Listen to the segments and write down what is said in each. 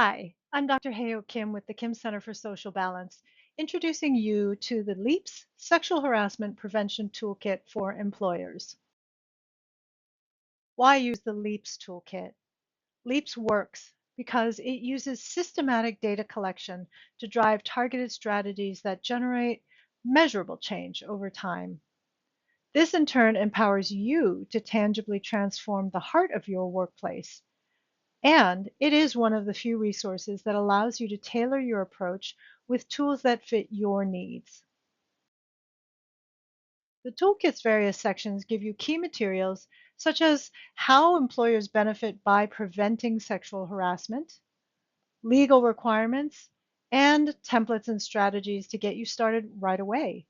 Hi, I'm Dr. Hei-ock with the Kim Center for Social Balance, introducing you to the LEAPS Sexual Harassment Prevention Toolkit for Employers. Why use the LEAPS toolkit? LEAPS works because it uses systematic data collection to drive targeted strategies that generate measurable change over time. This in turn empowers you to tangibly transform the heart of your workplace. And it is one of the few resources that allows you to tailor your approach with tools that fit your needs. The toolkit's various sections give you key materials such as how employers benefit by preventing sexual harassment, legal requirements, and templates and strategies to get you started right away.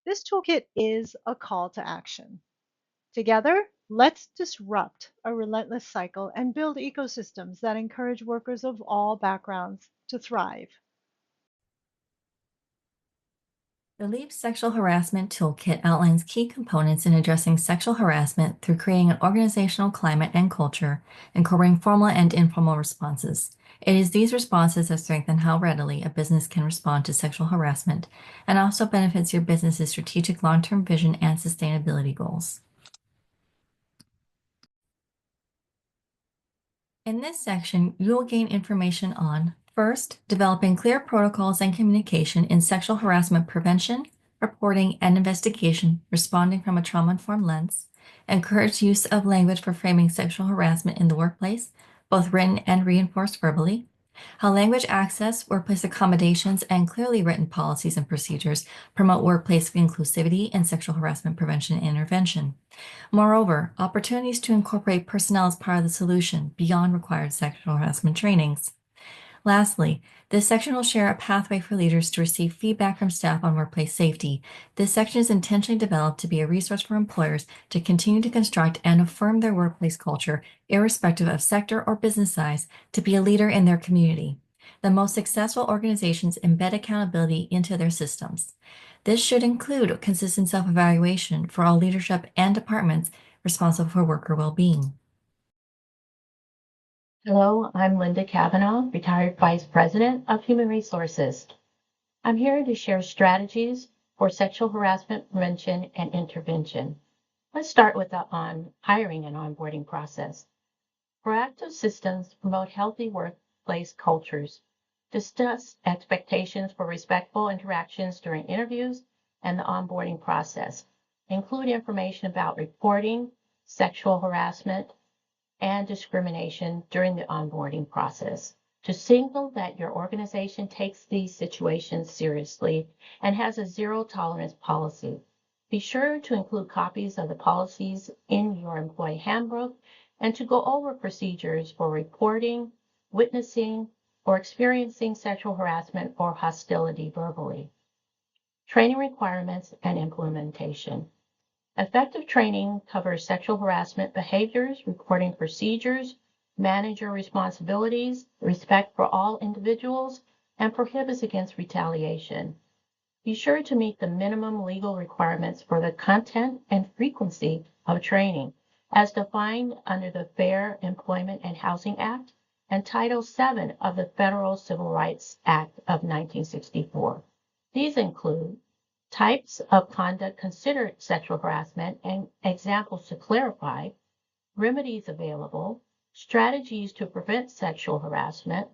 This toolkit is a call to action. Together, let's disrupt a relentless cycle and build ecosystems that encourage workers of all backgrounds to thrive. The LEAP Sexual Harassment Toolkit outlines key components in addressing sexual harassment through creating an organizational climate and culture, incorporating formal and informal responses. It is these responses that strengthen how readily a business can respond to sexual harassment and also benefits your business's strategic long-term vision and sustainability goals. In this section, you will gain information on first, developing clear protocols and communication in sexual harassment prevention, reporting, and investigation, responding from a trauma-informed lens, encourage use of language for framing sexual harassment in the workplace, both written and reinforced verbally, how language access, workplace accommodations, and clearly written policies and procedures promote workplace inclusivity and sexual harassment prevention and intervention. Moreover, opportunities to incorporate personnel as part of the solution beyond required sexual harassment trainings. Lastly, this section will share a pathway for leaders to receive feedback from staff on workplace safety. This section is intentionally developed to be a resource for employers to continue to construct and affirm their workplace culture, irrespective of sector or business size, to be a leader in their community. The most successful organizations embed accountability into their systems. This should include consistent self-evaluation for all leadership and departments responsible for worker well-being. Hello, I'm Linda Kavanaugh, retired Vice President of Human Resources. I'm here to share strategies for sexual harassment prevention and intervention. Let's start with the hiring and onboarding process. Proactive systems promote healthy workplace cultures, discuss expectations for respectful interactions during interviews and the onboarding process, include information about reporting sexual harassment and discrimination during the onboarding process, to signal that your organization takes these situations seriously and has a zero tolerance policy. Be sure to include copies of the policies in your employee handbook and to go over procedures for reporting, witnessing, or experiencing sexual harassment or hostility verbally. Training requirements and implementation. Effective training covers sexual harassment behaviors, reporting procedures, manager responsibilities, respect for all individuals, and prohibits against retaliation. Be sure to meet the minimum legal requirements for the content and frequency of training, as defined under the Fair Employment and Housing Act and Title VII of the Federal Civil Rights Act of 1964. These include types of conduct considered sexual harassment and examples to clarify, remedies available, strategies to prevent sexual harassment,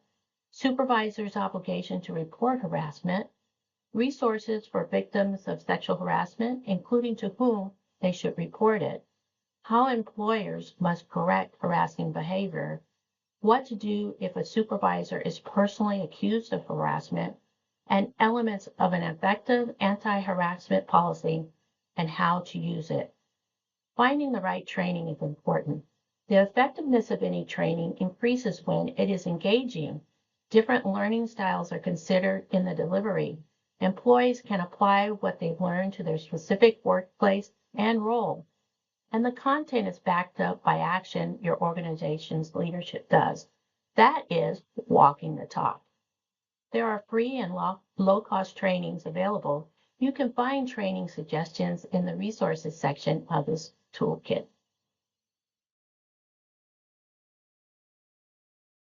supervisor's obligation to report harassment, resources for victims of sexual harassment, including to whom they should report it, how employers must correct harassing behavior, what to do if a supervisor is personally accused of harassment, and elements of an effective anti-harassment policy and how to use it. Finding the right training is important. The effectiveness of any training increases when it is engaging. Different learning styles are considered in the delivery. Employees can apply what they've learned to their specific workplace and role. And the content is backed up by action your organization's leadership does. That is walking the talk. There are free and low-cost trainings available. You can find training suggestions in the resources section of this toolkit.